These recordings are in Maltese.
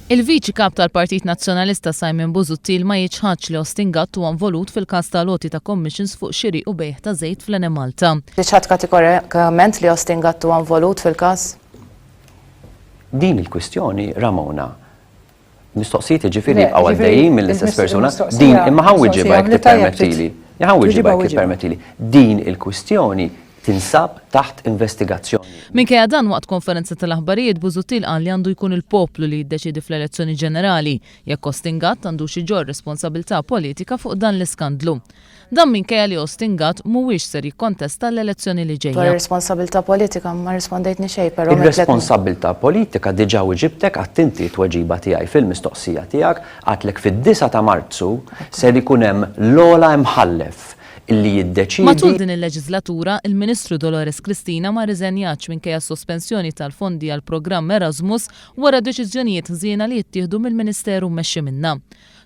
Il-Viċi Kap tal-Partit Nazzjonalista Simon Busuttil ma jiċħadx li Austin Gatt huwa involut fil-każ ta' loti ta' commissions fuq xiri u bejħ ta' żejt fl-Ene Malta. Jiċħad kategorikament li Austin Gatt huwa involut fil-każ? Din il-kwistjoni, Ramona, mistoqsijiet ġifieri jibqgħu għaddejjin mill-istess persuna, din imma ħawwiġibha jekk tippermettili. Ħawwiġibha jekk tippermettili. Din il-kwistjoni tinsab taħt investigazzjoni. Minkejja dan waqt konferenza tal-aħbarijiet Busuttil qal li għandu jkun il-poplu li jiddeċidi fl-elezzjoni ġenerali jekk Austin Gatt għandu xi ġor responsabilità politika fuq dan l-iskandlu. Dan minkejja li Austin Gatt mhuwiex ser jikkontesta l-elezzjoni li ġejja. Dwar responsabilità politika ma rispondejtni xejn, però ir-responsabilità politika diġà ġibtek għattinti tweġiba tiegħi fil-mistoqsija tiegħek għatlek fid-9 ta' Marzu ser ikun hemm l-ogħla imħallef illi jiddeċidi. Matul din il-leġislatura, il-Ministru Dolores Cristina ma riżenjax minkejja sospensjoni tal-fondi għal programm Erasmus wara deċiżjonijiet ħżiena li jittieħdu mill-Ministeru mmexxi minnha.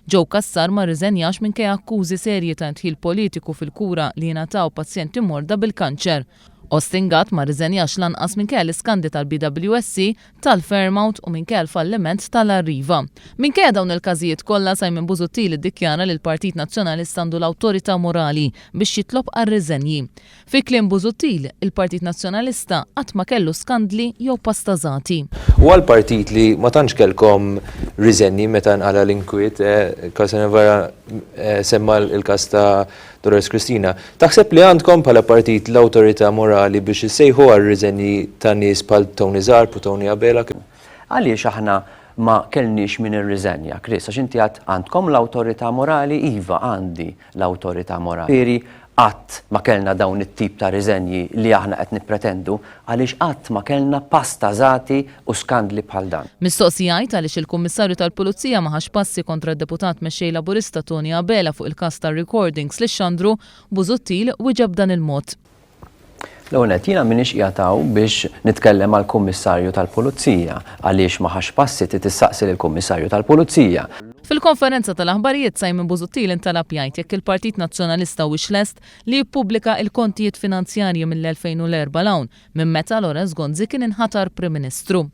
Joe Cassar ma riżenjax minkejja akkużi serji ta' intħil politiku fil-kura li jingħataw pazjenti morda bil-kanċer. Austin Gatt ma riżenjax lanqas minkejja l-iskandi tal-BWSC, tal-Fairmount u minkejja l-falliment tal-Arriva. Minkejja dawn il-każijiet kollha Simon Busuttil iddikjara li l-Partit Nazzjonalista għandu l-awtorità morali biex jitlob għar-riżenji. Fi kliem Busuttil, il-Partit Nazzjonalista qatt ma kellu skandli jew pastażati. U għal-partit li ma tantx kellkom riżenji meta nqala l-inkwiet, semma l-każ ta' Dolores Cristina. Taħseb li għandkom bħala partit l-awtorità morali biex issejħu għar-riżenji ta' nies bħal Tony Zarp u Tony Abela? Għaliex aħna ma kellniex min irriżenja, Chris, għax inti għandkom l-awtorità morali, iva għandi l-awtorità morali. Qatt ma kellna dawn it-tip ta' riżenji li aħna qed nippretendu għaliex qatt ma kellna pastażati u skandli bħal dan. Mistoqsijajt għaliex il-Kummissarju tal-Pulizija ma ħax passi kontra d-deputat mexxej Laburista Tony Abela fuq il-każ tar-recordings li Xandru Busuttil wieġeb dan il-mod. L-ewwel jiena m'iniex qiegħataw biex nitkellem għall-Kummissarju tal-Pulizija għaliex ma ħax passi tistaqsi lill-Kummissarju tal-Pulizija. Fil-konferenza tal-aħbarijiet Simon Busuttil intalab jgħid jekk il-Partit Nazzjonalista wiex lest li jippubblika l-kontijiet finanzjarji mill-2004 l-hawn minn meta Lorenz Gonzi kien inħatar Prim Ministru.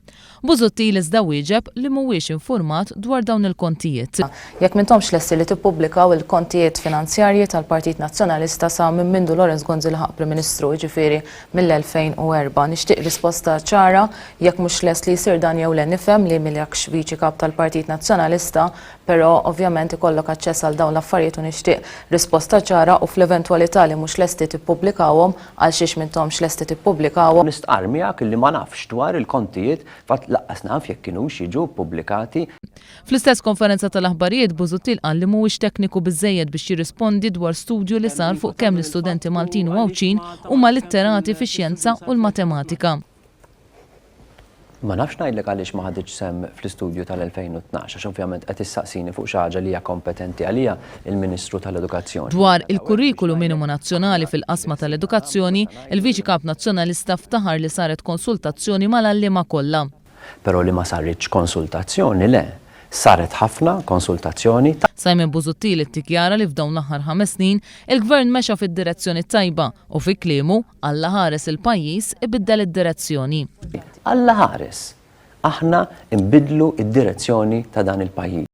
Busuttil iżda wieġeb li mhuwiex infurmat dwar dawn il-kontijiet. Jekk m'intomx lesti li tippubblikaw il-kontijiet finanzjarji tal-Partit Nazzjonalista sa minn mindu Lorenz Gonzi laħaq Prim Ministru, ġifieri mill-2004. Nixtieq risposta ċara jekk mhux lest li jsir dan jew le nifhem li miljekx viċi kap tal-Partit Nazzjonalista, però ovvjament ikollok aċċess għal dawn l-affarijiet u nixtieq risposta ċara u fl-eventwalità li mhux lesti tippubblikawhom għal xiex m'intomx lesti tippubblikawhom. Nistqarmijak illi ma nafx dwar il-kontijiet fatt laqqas naf jekk kienux jiġu ppubblikati. Fl-istess konferenza tal-aħbarijiet Busuttil qal li mhuwiex tekniku biżżejjed biex jirrispondi dwar studju li sar fuq kemm l-istudenti Maltin u Għawċin huma litterati fix-xjenza u l-matematika. Ma nafx ngħidlek għaliex ma ħaditx sem fl-istudju tal-2012 għax ovvjament qed issaqsini fuq xi ħaġa li hija kompetenti għalija il-Ministru tal-Edukazzjoni. Dwar il-kurrikulum minimu nazzjonali fil-qasma tal-edukazzjoni, il-Viċi Kap Nazzjonalista ftaħar li saret konsultazzjoni mal-għalliema kollha. Però li ma saritx konsultazzjoni le, saret ħafna konsultazzjoni. Simon Busuttil iddikjara li f'dawn l-aħħar 5 snin il-Gvern mexa fid-direzzjoni tajba u fi kliemu Alla ħares il-pajjiż ibiddel id-direzzjoni. Alla ħares, aħna nbidlu id-direzzjoni ta' dan il-pajjiż.